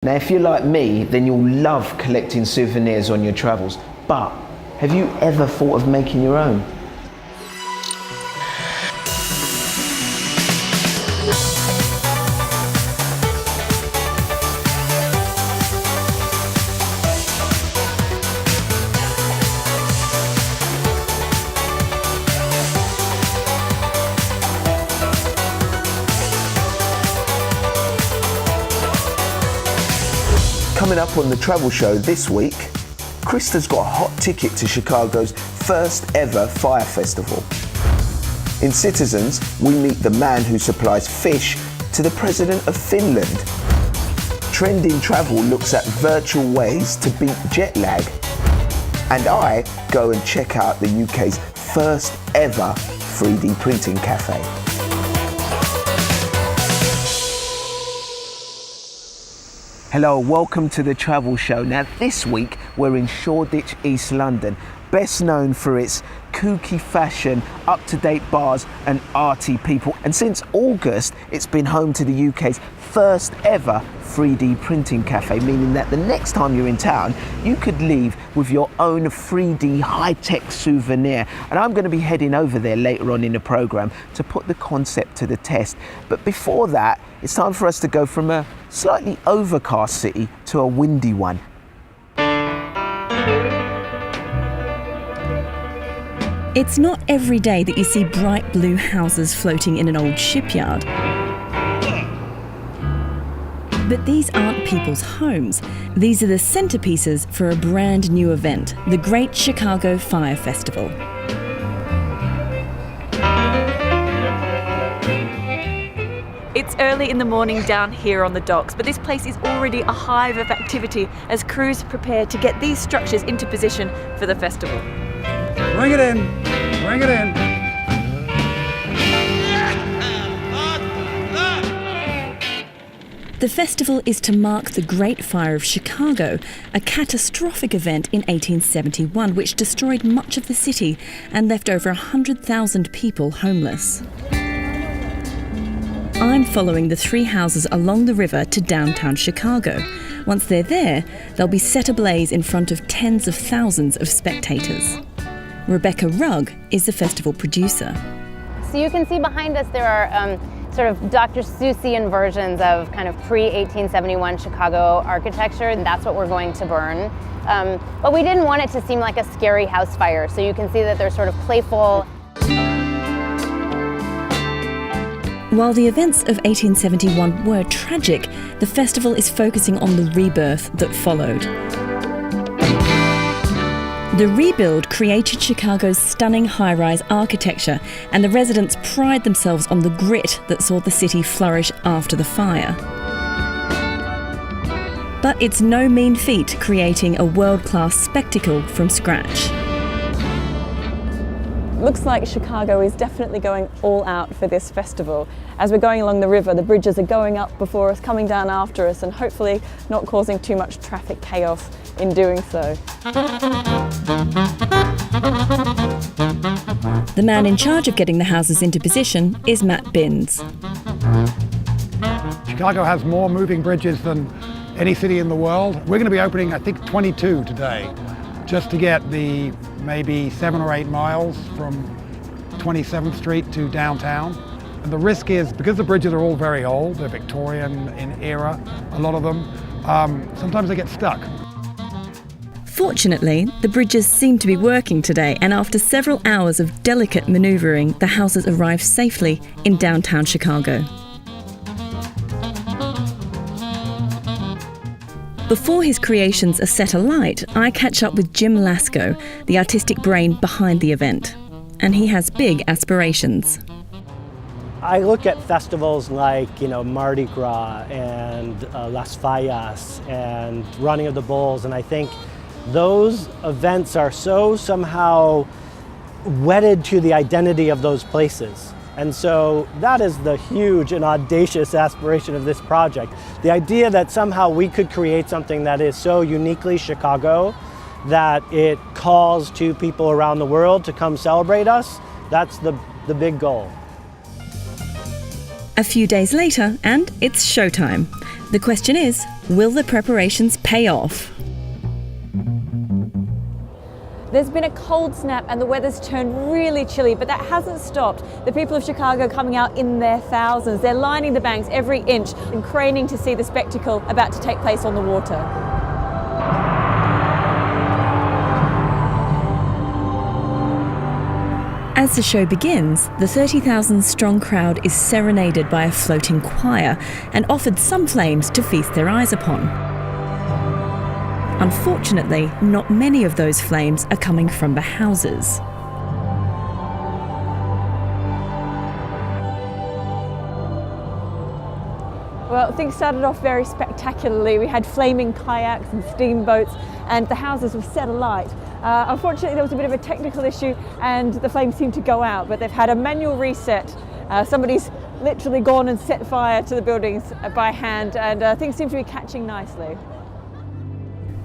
Now, if you're like me, then you'll love collecting souvenirs on your travels. But have you ever thought of making your own? Coming up on the Travel Show this week, Krista's got a hot ticket to Chicago's first ever fire festival. In Citizens, we meet the man who supplies fish to the President of Finland. Trending Travel looks at virtual ways to beat jet lag. And I go and check out the UK's first ever 3D printing cafe. Hello, welcome to the Travel Show. Now this week we're in Shoreditch, East London, best known for its kooky fashion, up-to-date bars and arty people. And since August, it's been home to the UK's first ever 3D printing cafe, meaning that the next time you're in town, you could leave with your own 3D high-tech souvenir. And I'm going to be heading over there later on in the programme to put the concept to the test. But before that, it's time for us to go from a slightly overcast city to a windy one. It's not every day that you see bright blue houses floating in an old shipyard. But these aren't people's homes. These are the centerpieces for a brand new event, the Great Chicago Fire Festival. It's early in the morning down here on the docks, but this place is already a hive of activity as crews prepare to get these structures into position for the festival. Bring it in, bring it in. The festival is to mark the Great Fire of Chicago, a catastrophic event in 1871 which destroyed much of the city and left over 100,000 people homeless. I'm following the three houses along the river to downtown Chicago. Once they're there, they'll be set ablaze in front of tens of thousands of spectators. Rebecca Rugg is the festival producer. So you can see behind us there are sort of Dr. Seussian versions of kind of pre-1871 Chicago architecture, and that's what we're going to burn. But we didn't want it to seem like a scary house fire, so you can see that they're sort of playful. While the events of 1871 were tragic, the festival is focusing on the rebirth that followed. The rebuild created Chicago's stunning high-rise architecture, and the residents pride themselves on the grit that saw the city flourish after the fire. But it's no mean feat creating a world-class spectacle from scratch. Looks like Chicago is definitely going all out for this festival. As we're going along the river, the bridges are going up before us, coming down after us, and hopefully not causing too much traffic chaos in doing so. The man in charge of getting the houses into position is Matt Binns. Chicago has more moving bridges than any city in the world. We're going to be opening, I think, 22 today, just to get the maybe 7 or 8 miles from 27th Street to downtown. And the risk is, because the bridges are all very old, they're Victorian in era, a lot of them, sometimes they get stuck. Fortunately, the bridges seem to be working today, and after several hours of delicate manoeuvring, the houses arrive safely in downtown Chicago. Before his creations are set alight, I catch up with Jim Lasko, the artistic brain behind the event. And he has big aspirations. I look at festivals like, Mardi Gras and Las Fallas and Running of the Bulls, and I think those events are so somehow wedded to the identity of those places. And so that is the huge and audacious aspiration of this project. The idea that somehow we could create something that is so uniquely Chicago that it calls to people around the world to come celebrate us, that's the big goal. A few days later, and it's showtime. The question is, will the preparations pay off? There's been a cold snap and the weather's turned really chilly, but that hasn't stopped the people of Chicago coming out in their thousands. They're lining the banks every inch and craning to see the spectacle about to take place on the water. As the show begins, the 30,000 strong crowd is serenaded by a floating choir and offered some flames to feast their eyes upon. Unfortunately, not many of those flames are coming from the houses. Well, things started off very spectacularly. We had flaming kayaks and steamboats, and the houses were set alight. Unfortunately, there was a bit of a technical issue and the flames seemed to go out, but they've had a manual reset. Somebody's literally gone and set fire to the buildings by hand, and things seem to be catching nicely.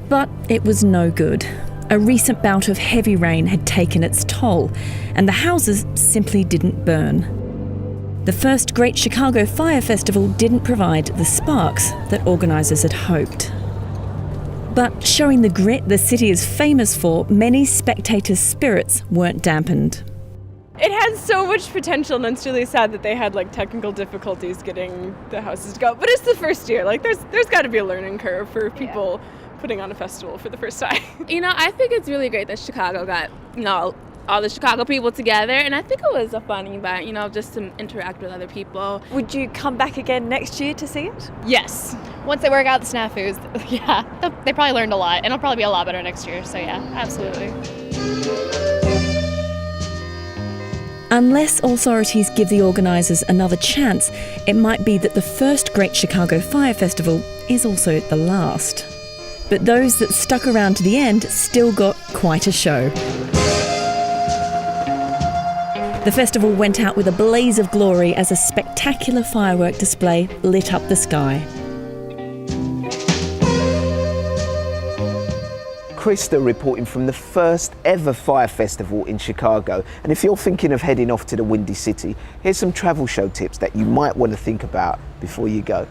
But it was no good. A recent bout of heavy rain had taken its toll, and the houses simply didn't burn. The first Great Chicago Fire Festival didn't provide the sparks that organisers had hoped. But showing the grit the city is famous for, many spectators' spirits weren't dampened. It has so much potential, and it's really sad that they had technical difficulties getting the houses to go. But it's the first year. There's got to be a learning curve for people putting on a festival for the first time. I think it's really great that Chicago got, all the Chicago people together, and I think it was a fun event, just to interact with other people. Would you come back again next year to see it? Yes. Once they work out the snafus, yeah, they probably learned a lot, and it'll probably be a lot better next year, so yeah, absolutely. Unless authorities give the organisers another chance, it might be that the first Great Chicago Fire Festival is also the last. But those that stuck around to the end still got quite a show. The festival went out with a blaze of glory as a spectacular firework display lit up the sky. Krista reporting from the first ever fire festival in Chicago. And if you're thinking of heading off to the Windy City, here's some travel show tips that you might want to think about before you go.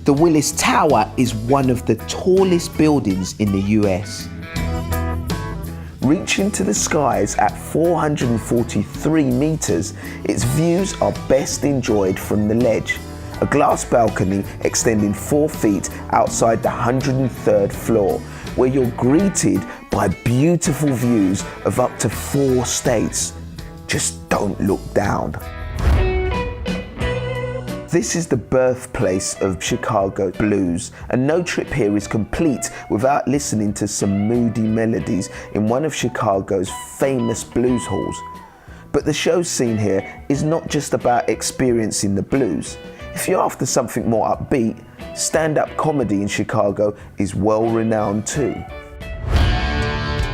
The Willis Tower is one of the tallest buildings in the US. Reaching to the skies at 443 metres, its views are best enjoyed from the ledge, a glass balcony extending 4 feet outside the 103rd floor, where you're greeted by beautiful views of up to 4 states. Just don't look down. This is the birthplace of Chicago blues, and no trip here is complete without listening to some moody melodies in one of Chicago's famous blues halls. But the show scene here is not just about experiencing the blues. If you're after something more upbeat, stand-up comedy in Chicago is well renowned too.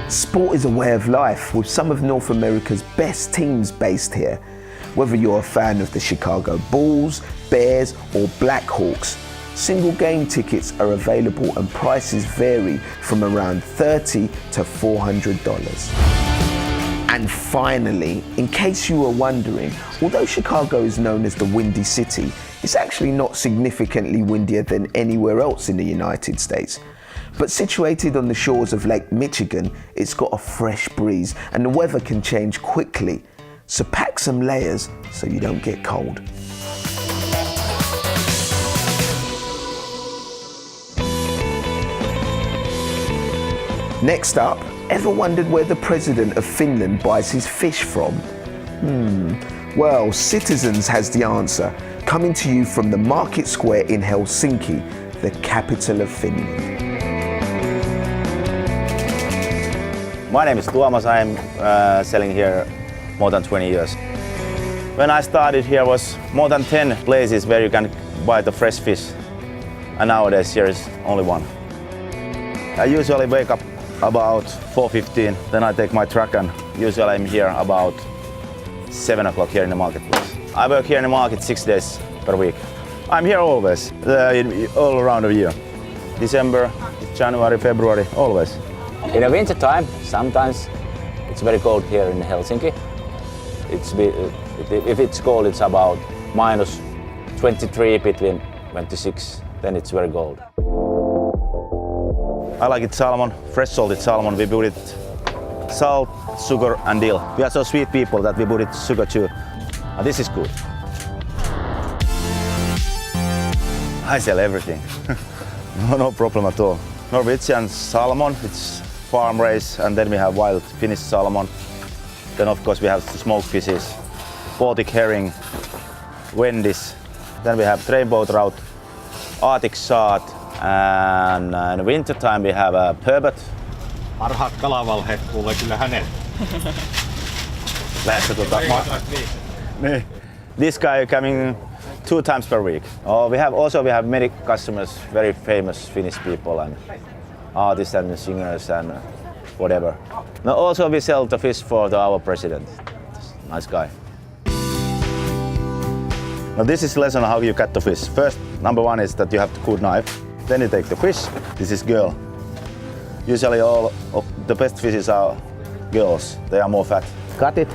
Sport is a way of life, with some of North America's best teams based here. Whether you're a fan of the Chicago Bulls, Bears or Blackhawks, single game tickets are available and prices vary from around $30 to $400. And finally, in case you were wondering, although Chicago is known as the Windy City, it's actually not significantly windier than anywhere else in the United States. But situated on the shores of Lake Michigan, it's got a fresh breeze and the weather can change quickly. So pack some layers so you don't get cold. Next up, ever wondered where the president of Finland buys his fish from? Well, Citizens has the answer, coming to you from the Market Square in Helsinki, the capital of Finland. My name is Tuomas. I'm selling here more than 20 years. When I started here was more than 10 places where you can buy the fresh fish, and nowadays here is only one. I usually wake up about 4:15, then I take my truck and usually I'm here about 7 o'clock here in the marketplace. I work here in the market 6 days per week. I'm here always, all around the year. December, January, February, always. In the winter time, sometimes it's very cold here in Helsinki. If it's cold, it's about minus 23 between 26, then it's very cold. I like it salmon, fresh salted salmon. We put it salt, sugar and dill. We are so sweet people that we put it sugar too. And this is good. I sell everything. No problem at all. Norwegian salmon, it's farm raised, and then we have wild Finnish salmon. Then of course we have smoked fishes, Baltic herring, Wendish. Then we have rainbow trout, Arctic shad, and in winter time we have a turbot. Parhaat kalavalheet kuulee kyllä hänet. This guy coming 2 times per week. We have many customers, very famous Finnish people and artists and singers and whatever. Now also we sell the fish for our president. Nice guy. Now this is lesson on how you cut the fish. First, number 1 is that you have the good knife. Then you take the fish. This is girl. Usually all of the best fishes are girls. They are more fat. Cut it.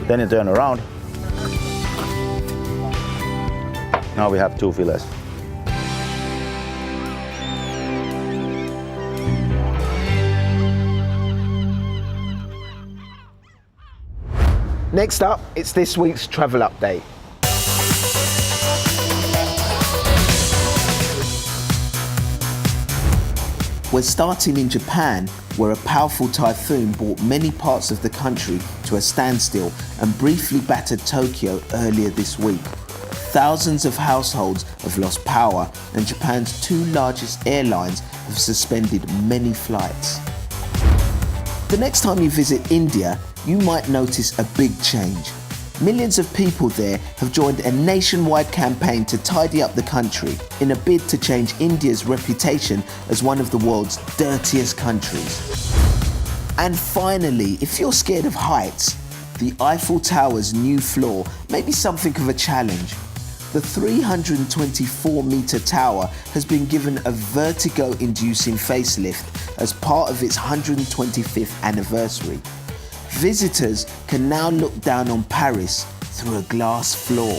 Then you turn around. Now we have 2 fillets. Next up, it's this week's travel update. We're starting in Japan, where a powerful typhoon brought many parts of the country to a standstill and briefly battered Tokyo earlier this week. Thousands of households have lost power, and Japan's 2 largest airlines have suspended many flights. The next time you visit India, you might notice a big change. Millions of people there have joined a nationwide campaign to tidy up the country in a bid to change India's reputation as one of the world's dirtiest countries. And finally, if you're scared of heights, the Eiffel Tower's new floor may be something of a challenge. The 324-metre tower has been given a vertigo-inducing facelift as part of its 125th anniversary. Visitors can now look down on Paris through a glass floor.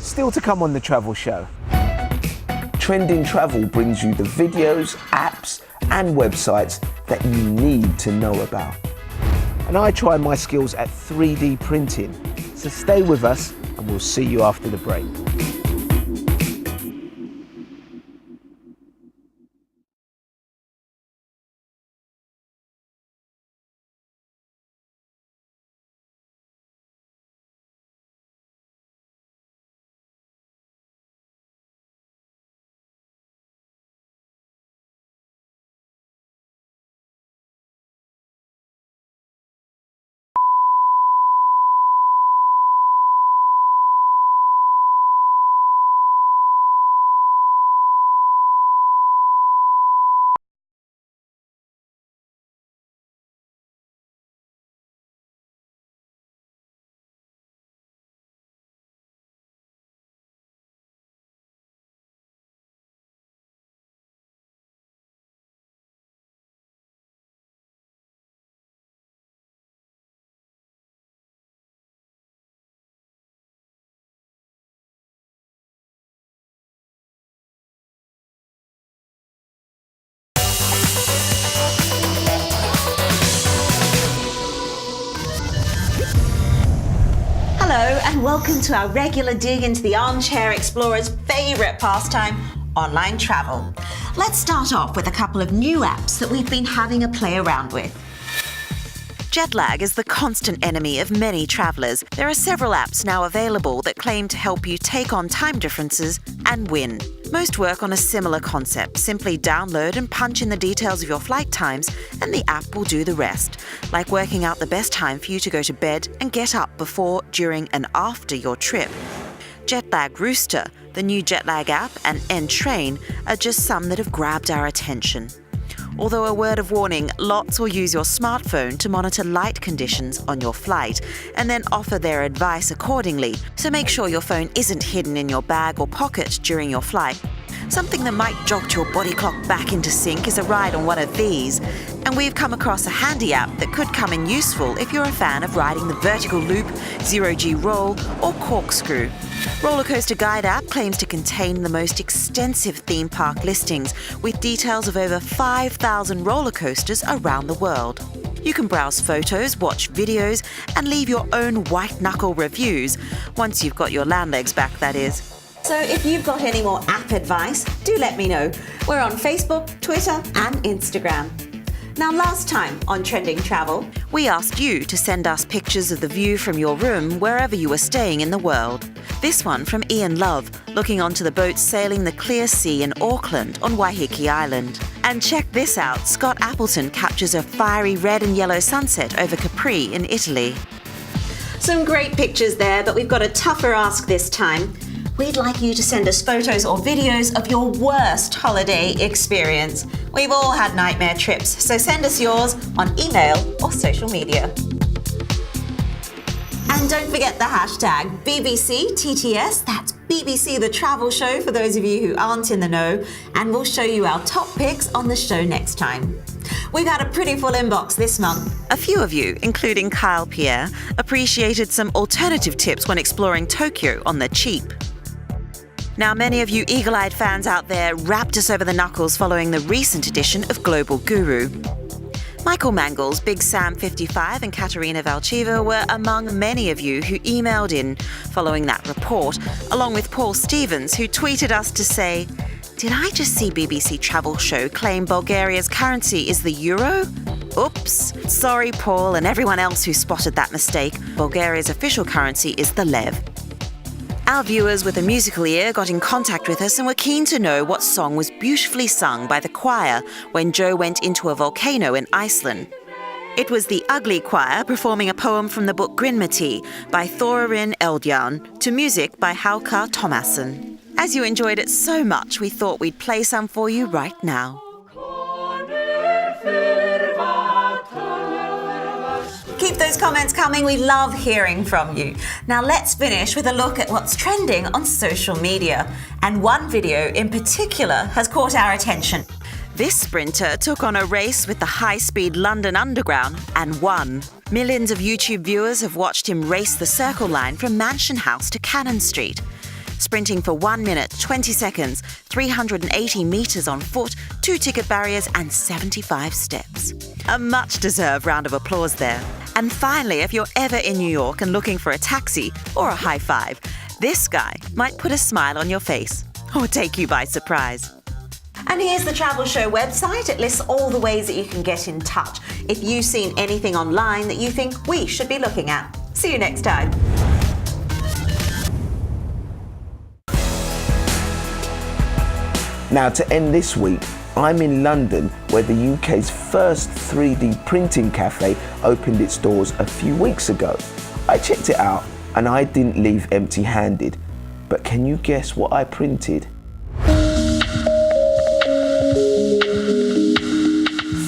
Still to come on the Travel Show. Trending Travel brings you the videos, apps and websites that you need to know about. And I try my skills at 3D printing. So stay with us and we'll see you after the break. Hello and welcome to our regular dig into the armchair explorer's favourite pastime, online travel. Let's start off with a couple of new apps that we've been having a play around with. Jet lag is the constant enemy of many travellers. There are several apps now available that claim to help you take on time differences and win. Most work on a similar concept. Simply download and punch in the details of your flight times and the app will do the rest, like working out the best time for you to go to bed and get up before, during and after your trip. Jetlag Rooster, the new Jetlag app, and Entrain are just some that have grabbed our attention. Although a word of warning, lots will use your smartphone to monitor light conditions on your flight and then offer their advice accordingly, so make sure your phone isn't hidden in your bag or pocket during your flight. Something that might jolt your body clock back into sync is a ride on one of these. And we've come across a handy app that could come in useful if you're a fan of riding the vertical loop, zero-G roll, or corkscrew. Roller Coaster Guide app claims to contain the most extensive theme park listings with details of over 5,000 roller coasters around the world. You can browse photos, watch videos, and leave your own white-knuckle reviews, once you've got your land legs back, that is. So if you've got any more app advice, do let me know. We're on Facebook, Twitter, and Instagram. Now, last time on Trending Travel, we asked you to send us pictures of the view from your room wherever you were staying in the world. This one from Ian Love, looking onto the boat sailing the clear sea in Auckland on Waiheke Island. And check this out, Scott Appleton captures a fiery red and yellow sunset over Capri in Italy. Some great pictures there, but we've got a tougher ask this time. We'd like you to send us photos or videos of your worst holiday experience. We've all had nightmare trips, so send us yours on email or social media. And don't forget the hashtag BBCTTS, that's BBC The Travel Show for those of you who aren't in the know, and we'll show you our top picks on the show next time. We've had a pretty full inbox this month. A few of you, including Kyle Pierre, appreciated some alternative tips when exploring Tokyo on the cheap. Now, many of you eagle-eyed fans out there rapped us over the knuckles following the recent edition of Global Guru. Michael Mangles, Big Sam 55 and Katerina Valchiva were among many of you who emailed in following that report, along with Paul Stevens, who tweeted us to say, "Did I just see BBC Travel Show claim Bulgaria's currency is the euro? Oops. Sorry, Paul, and everyone else who spotted that mistake. Bulgaria's official currency is the lev." Our viewers with a musical ear got in contact with us and were keen to know what song was beautifully sung by the choir when Joe went into a volcano in Iceland. It was the Ugly Choir performing a poem from the book Grinmati by Thorin Eldjarn to music by Haukar Thomasson. As you enjoyed it so much, we thought we'd play some for you right now. Keep those comments coming, we love hearing from you. Now let's finish with a look at what's trending on social media. And one video in particular has caught our attention. This sprinter took on a race with the high-speed London Underground and won. Millions of YouTube viewers have watched him race the Circle Line from Mansion House to Cannon Street. Sprinting for 1 minute, 20 seconds, 380 metres on foot, 2 ticket barriers and 75 steps. A much-deserved round of applause there. And finally, if you're ever in New York and looking for a taxi or a high five, this guy might put a smile on your face or take you by surprise. And here's the Travel Show website. It lists all the ways that you can get in touch if you've seen anything online that you think we should be looking at. See you next time. Now, to end this week, I'm in London, where the UK's first 3D printing cafe opened its doors a few weeks ago. I checked it out and I didn't leave empty-handed. But can you guess what I printed?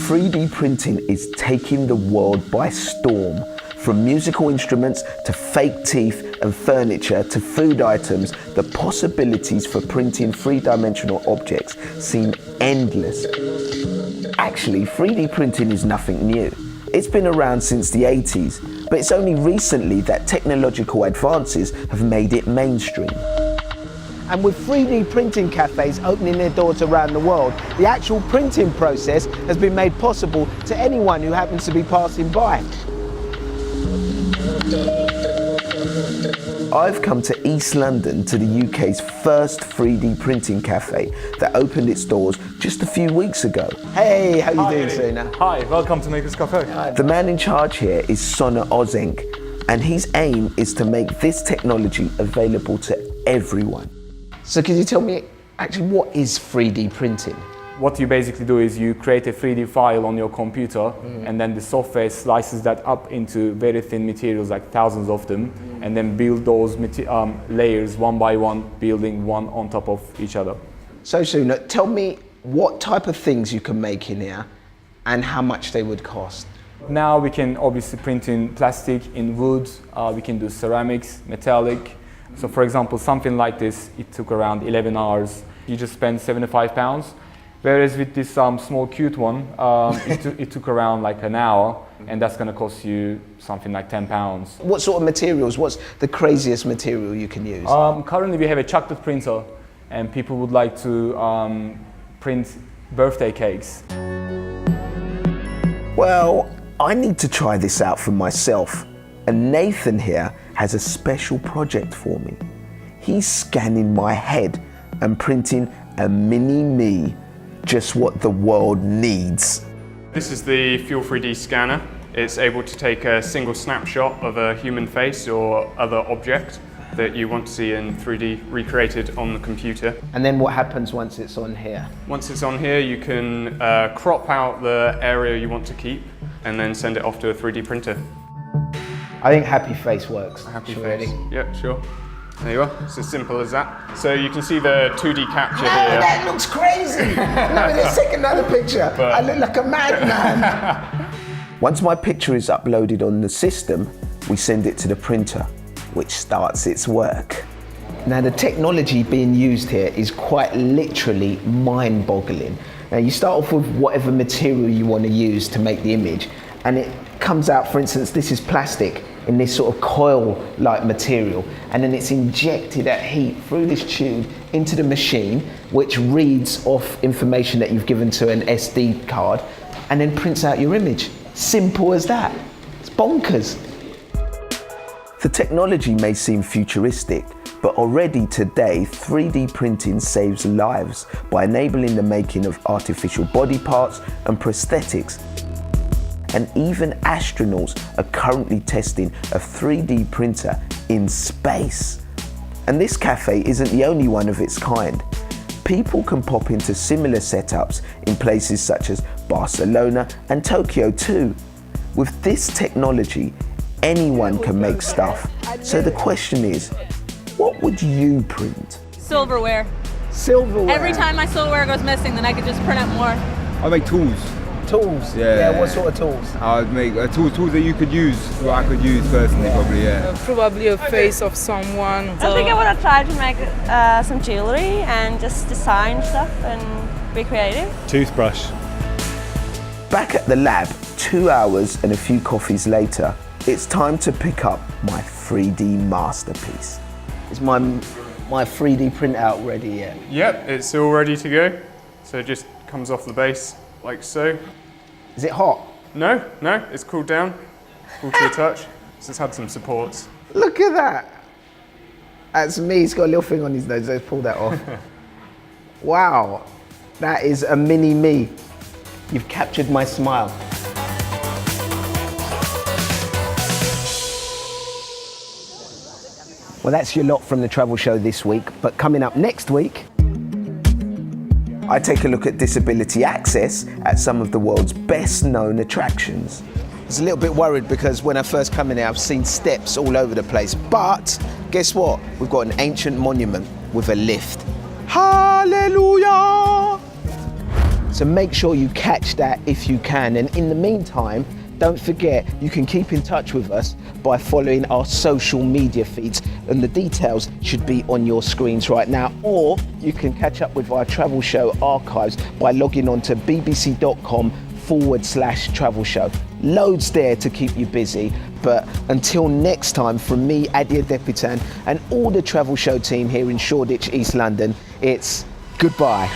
3D printing is taking the world by storm. From musical instruments to fake teeth and furniture to food items, the possibilities for printing three-dimensional objects seem endless. Actually, 3D printing is nothing new. It's been around since the 80s, but it's only recently that technological advances have made it mainstream. And with 3D printing cafes opening their doors around the world, the actual printing process has been made possible to anyone who happens to be passing by. I've come to East London to the UK's first 3D printing cafe that opened its doors just a few weeks ago. Hey, how you doing, Sona? Hi, welcome to Makers Cafe. The man in charge here is Sona Ozenk, and his aim is to make this technology available to everyone. So could you tell me actually what is 3D printing? What you basically do is you create a 3D file on your computer, and then the software slices that up into very thin materials, like thousands of them, and then build those layers one by one, building one on top of each other. So Sona, tell me what type of things you can make in here and how much they would cost. Now we can obviously print in plastic, in wood, we can do ceramics, metallic. So for example, something like this, it took around 11 hours. you just spend £75. Whereas with this small cute one, it took around like an hour, and that's going to cost you something like £10. What sort of materials? What's the craziest material you can use? Currently we have a chocolate printer, and people would like to print birthday cakes. Well, I need to try this out for myself. And Nathan here has a special project for me. He's scanning my head and printing a mini me, just what the world needs. This is the Fuel 3D scanner. It's able to take a single snapshot of a human face or other object that you want to see in 3D recreated on the computer. And then what happens once it's on here? Once it's on here, you can crop out the area you want to keep and then send it off to a 3D printer. I think Happy Face works. Happy Face. Yep, sure. There you are. It's as simple as that. So you can see the 2D capture here. That looks crazy. No, let's take another picture. I look like a madman. Once my picture is uploaded on the system, we send it to the printer, which starts its work. Now the technology being used here is quite literally mind-boggling. Now you start off with whatever material you want to use to make the image, and it comes out, for instance, this is plastic in this sort of coil-like material, and then it's injected at heat through this tube into the machine, which reads off information that you've given to an SD card, and then prints out your image. Simple as that. It's bonkers. The technology may seem futuristic, but already today 3D printing saves lives by enabling the making of artificial body parts and prosthetics. And even astronauts are currently testing a 3D printer in space. And this cafe isn't the only one of its kind. People can pop into similar setups in places such as Barcelona and Tokyo too. With this technology, anyone can make stuff. So the question is, what would you print? Silverware. Silverware? Every time my silverware goes missing, then I could just print out more. I make tools. Tools? Yeah. What sort of tools? I'd make tools that you could use, what I could use personally probably, yeah. Probably a face of someone. I think I want to try to make some jewelry and just design stuff and be creative. Toothbrush. Back at the lab, 2 hours and a few coffees later, it's time to pick up my 3D masterpiece. Is my 3D printout ready yet? Yep, it's all ready to go. So it just comes off the base like so. Is it hot? No, it's cooled down. Cool to the touch. So it's had some supports. Look at that. That's me, he's got a little thing on his nose, let's pull that off. Wow, that is a mini me. You've captured my smile. Well, that's your lot from the travel show this week, but coming up next week, I take a look at disability access at some of the world's best known attractions. I was a little bit worried because when I first come in here, I've seen steps all over the place, but guess what? We've got an ancient monument with a lift. Hallelujah! So make sure you catch that if you can, and in the meantime, don't forget you can keep in touch with us by following our social media feeds, and the details should be on your screens right now, or you can catch up with our travel show archives by logging on to bbc.com/travel show. Loads there to keep you busy, but until next time, from me, Adia Depitan, and all the travel show team here in Shoreditch, East London, it's goodbye.